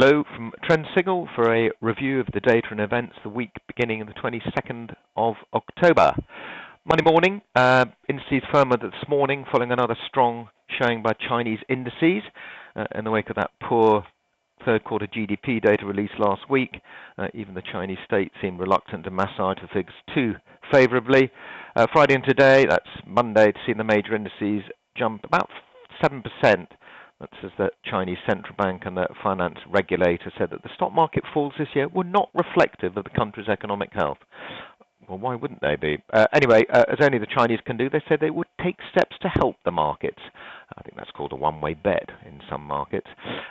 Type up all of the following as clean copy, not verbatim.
Hello from Trend Signal for a review of the data and events the week beginning the 22nd of October. Monday morning, indices firmer this morning following another strong showing by Chinese indices in the wake of that poor third quarter GDP data released last week. Even the Chinese state seemed reluctant to massage the figures too favorably. Friday and today, that's Monday, to see the major indices jump about 7%. That's as the Chinese central bank and the finance regulator said that the stock market falls this year were not reflective of the country's economic health. Well, why wouldn't they be? Anyway, as only the Chinese can do, they said they would take steps to help the markets. I think that's called a one-way bet in some markets.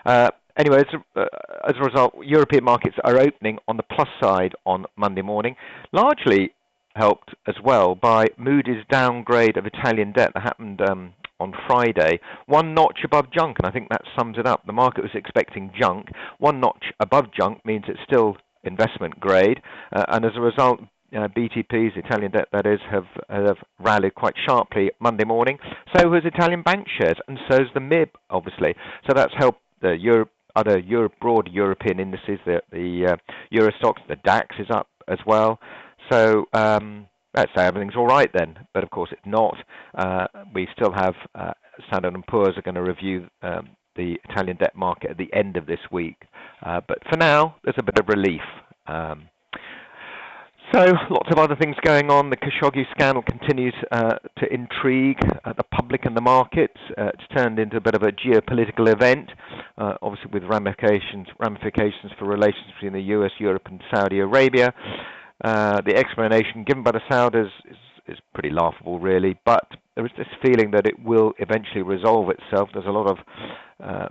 Anyway, as a result, European markets are opening on the plus side on Monday morning, largely helped as well by Moody's downgrade of Italian debt that happened on Friday, one notch above junk, and I think that sums it up. The market was expecting junk. One notch above junk means it's still investment grade, and as a result, BTP's, Italian debt that is, have rallied quite sharply Monday morning. So has Italian bank shares, and so has the MIB, obviously. So that's helped the broad European indices, the Euro stocks, the DAX is up as well. So let's say everything's all right then, but of course it's not. We still have Standard & Poor's are going to review the Italian debt market at the end of this week. But for now, there's a bit of relief. So lots of other things going on. The Khashoggi scandal continues to intrigue the public and the markets. It's turned into a bit of a geopolitical event, obviously with ramifications for relations between the US, Europe and Saudi Arabia. The explanation given by the Saudis is pretty laughable, really, but there is this feeling that it will eventually resolve itself. There's a lot of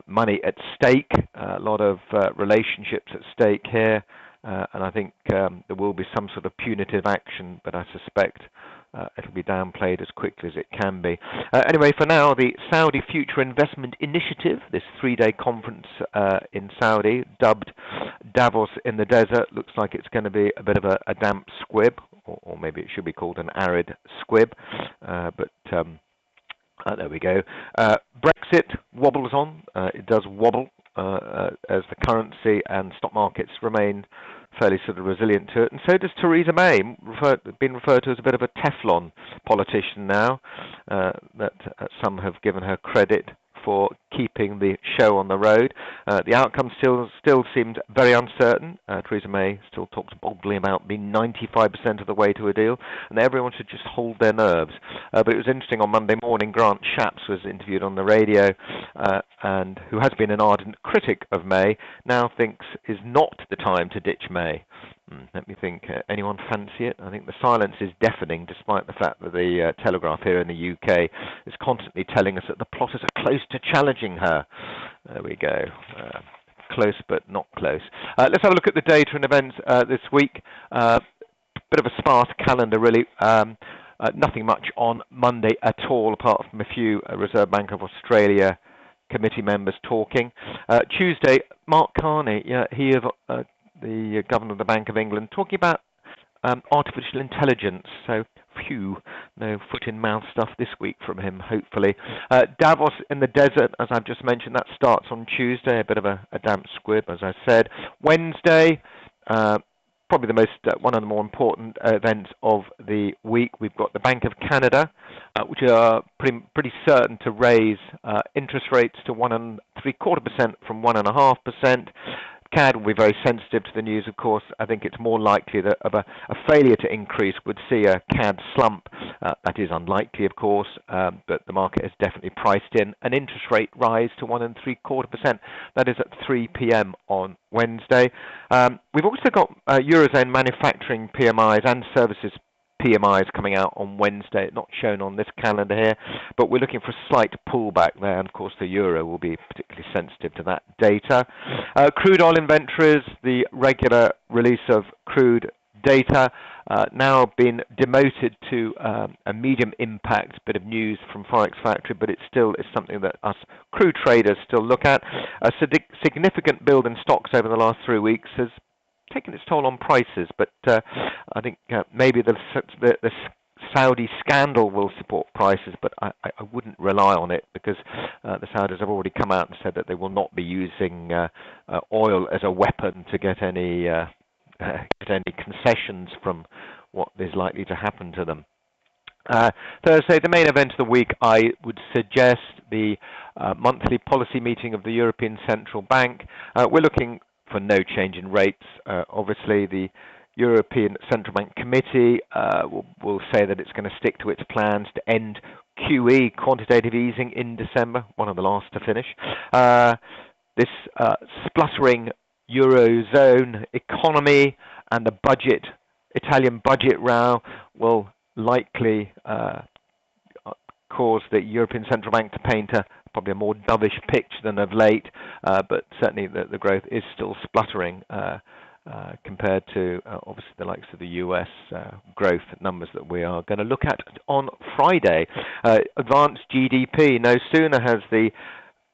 money at stake, a lot of relationships at stake here, and I think there will be some sort of punitive action, but I suspect it'll be downplayed as quickly as it can be. Anyway, for now, the Saudi Future Investment Initiative, this three-day conference in Saudi, dubbed Davos in the Desert, looks like it's going to be a bit of a damp squib, or maybe it should be called an arid squib, but there we go. Brexit wobbles on. It does wobble as the currency and stock markets remain fairly sort of resilient to it, and so does Theresa May, been referred to as a bit of a Teflon politician now, that some have given her credit for keeping the show on the road. The outcome still seemed very uncertain. Theresa May still talks boldly about being 95% of the way to a deal, and everyone should just hold their nerves. But it was interesting, on Monday morning, Grant Shapps was interviewed on the radio, and who has been an ardent critic of May, now thinks is not the time to ditch May. Let me think. Anyone fancy it? I think the silence is deafening, despite the fact that the Telegraph here in the UK is constantly telling us that the plotters are close to challenging her. There we go. Close but not close. Let's have a look at the data and events this week. Bit of a sparse calendar, really. Nothing much on Monday at all, apart from a few Reserve Bank of Australia committee members talking. Tuesday, Mark Carney, he of the Governor of the Bank of England, talking about artificial intelligence. So, phew, no foot-in-mouth stuff this week from him, hopefully. Davos in the Desert, as I've just mentioned, that starts on Tuesday, a bit of a damp squib, as I said. Wednesday, probably the one of the more important events of the week. We've got the Bank of Canada, which are pretty certain to raise interest rates to 1.75% from 1.5%. CAD will be very sensitive to the news, of course. I think it's more likely that a failure to increase would see a CAD slump. That is unlikely, of course, but the market has definitely priced in an interest rate rise to 1.75%. That is at 3 p.m. on Wednesday. We've also got Eurozone manufacturing PMIs and services PMIs coming out on Wednesday, not shown on this calendar here, but we're looking for a slight pullback there, and of course the euro will be particularly sensitive to that data. Crude oil inventories, the regular release of crude data, now been demoted to a medium impact bit of news from Forex Factory, but it still is something that us crude traders still look at. A significant build in stocks over the last 3 weeks has taken its toll on prices, but I think maybe the Saudi scandal will support prices, but I wouldn't rely on it, because the Saudis have already come out and said that they will not be using oil as a weapon to get any concessions from what is likely to happen to them. Thursday, the main event of the week, I would suggest the monthly policy meeting of the European Central Bank. We're looking for no change in rates. Obviously, the European Central Bank Committee will say that it's going to stick to its plans to end QE, quantitative easing, in December, one of the last to finish. This spluttering Eurozone economy and the Italian budget row will likely cause the European Central Bank to paint probably a more dovish picture than of late, but certainly the growth is still spluttering compared to obviously the likes of the US growth numbers that we are going to look at on Friday. Advanced GDP, no sooner has the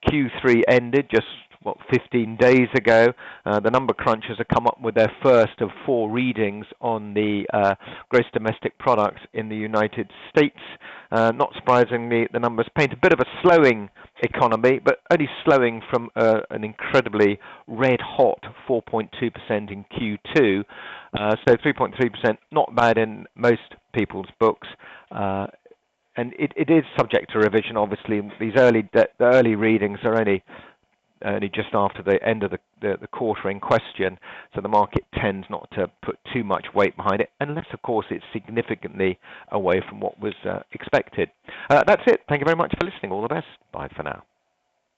Q3 ended, just 15 days ago, the number crunchers have come up with their first of 4 readings on the gross domestic products in the United States. Not surprisingly, the numbers paint a bit of a slowing economy, but only slowing from an incredibly red-hot 4.2% in Q2. So 3.3%, not bad in most people's books. And it is subject to revision, obviously. These early readings are only just after the end of the quarter in question, so the market tends not to put too much weight behind it, unless, of course, it's significantly away from what was expected. That's it. Thank you very much for listening. All the best. Bye for now.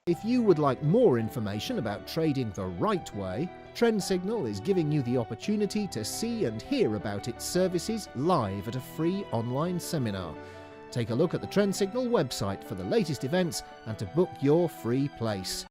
If you would like more information about trading the right way, Trend Signal is giving you the opportunity to see and hear about its services live at a free online seminar. Take a look at the Trend Signal website for the latest events and to book your free place.